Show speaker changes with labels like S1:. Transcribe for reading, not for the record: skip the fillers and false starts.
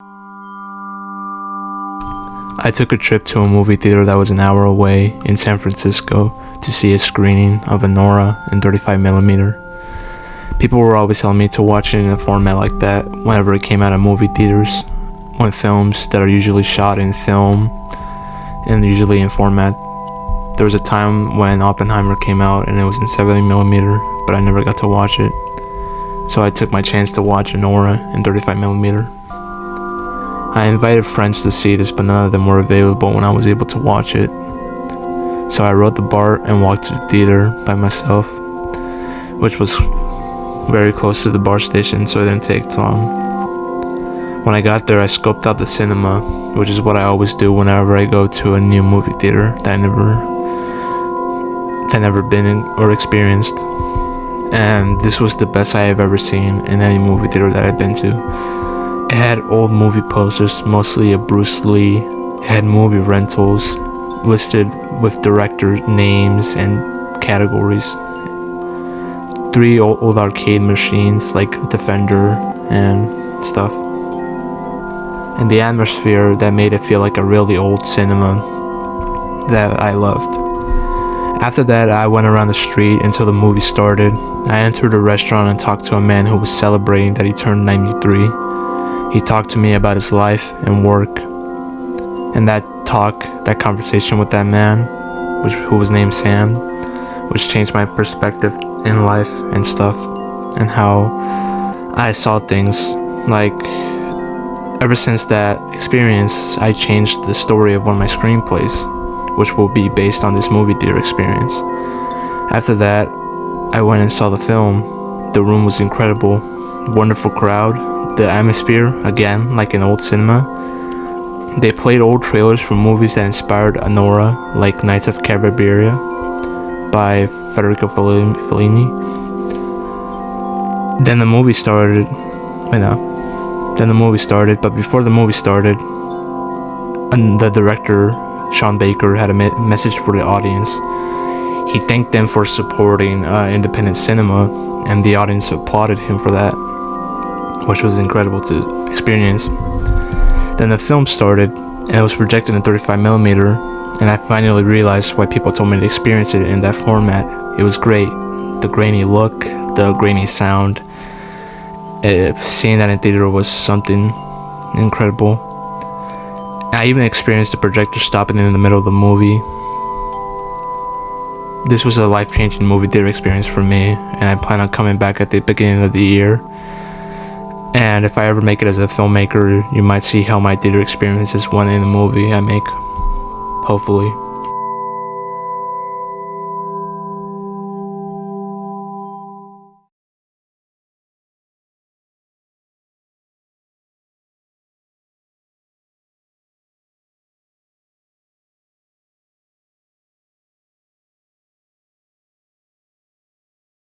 S1: I took a trip to a movie theater that was an hour away in San Francisco to see a screening of Anora in 35mm. People were always telling me to watch it in a format like that whenever it came out of movie theaters, when films that are usually shot in film and usually in format. There was a time when Oppenheimer came out and it was in 70mm, but I never got to watch it. So I took my chance to watch Anora in 35mm. I invited friends to see this, but none of them were available when I was able to watch it. So I rode the BART and walked to the theater by myself, which was very close to the BART station, so it didn't take long. When I got there, I scoped out the cinema, which is what I always do whenever I go to a new movie theater that I never been in or experienced. And this was the best I have ever seen in any movie theater that I've been to. It had old movie posters, mostly of Bruce Lee. It had movie rentals listed with director names and categories. 3 old arcade machines like Defender and stuff. And the atmosphere that made it feel like a really old cinema that I loved. After that, I went around the street until the movie started. I entered a restaurant and talked to a man who was celebrating that he turned 93. He talked to me about his life and work. And that conversation with that man, who was named Sam, which changed my perspective in life and stuff, and how I saw things. Like, ever since that experience, I changed the story of one of my screenplays, which will be based on this movie theater experience. After that, I went and saw the film. The room was incredible, wonderful crowd. The atmosphere, again, like in old cinema. They played old trailers for movies that inspired Anora, like Knights of Cabiria by Federico Fellini. Then the movie started, but before the movie started, the director, Sean Baker, had a message for the audience. He thanked them for supporting independent cinema, and the audience applauded him for that, which was incredible to experience. Then the film started, and it was projected in 35mm, and I finally realized why people told me to experience it in that format. It was great. The grainy look, the grainy sound. Seeing that in theater was something incredible. I even experienced the projector stopping in the middle of the movie. This was a life-changing movie theater experience for me, and I plan on coming back at the beginning of the year. And if I ever make it as a filmmaker, you might see how my theater experiences went in the movie I make, hopefully.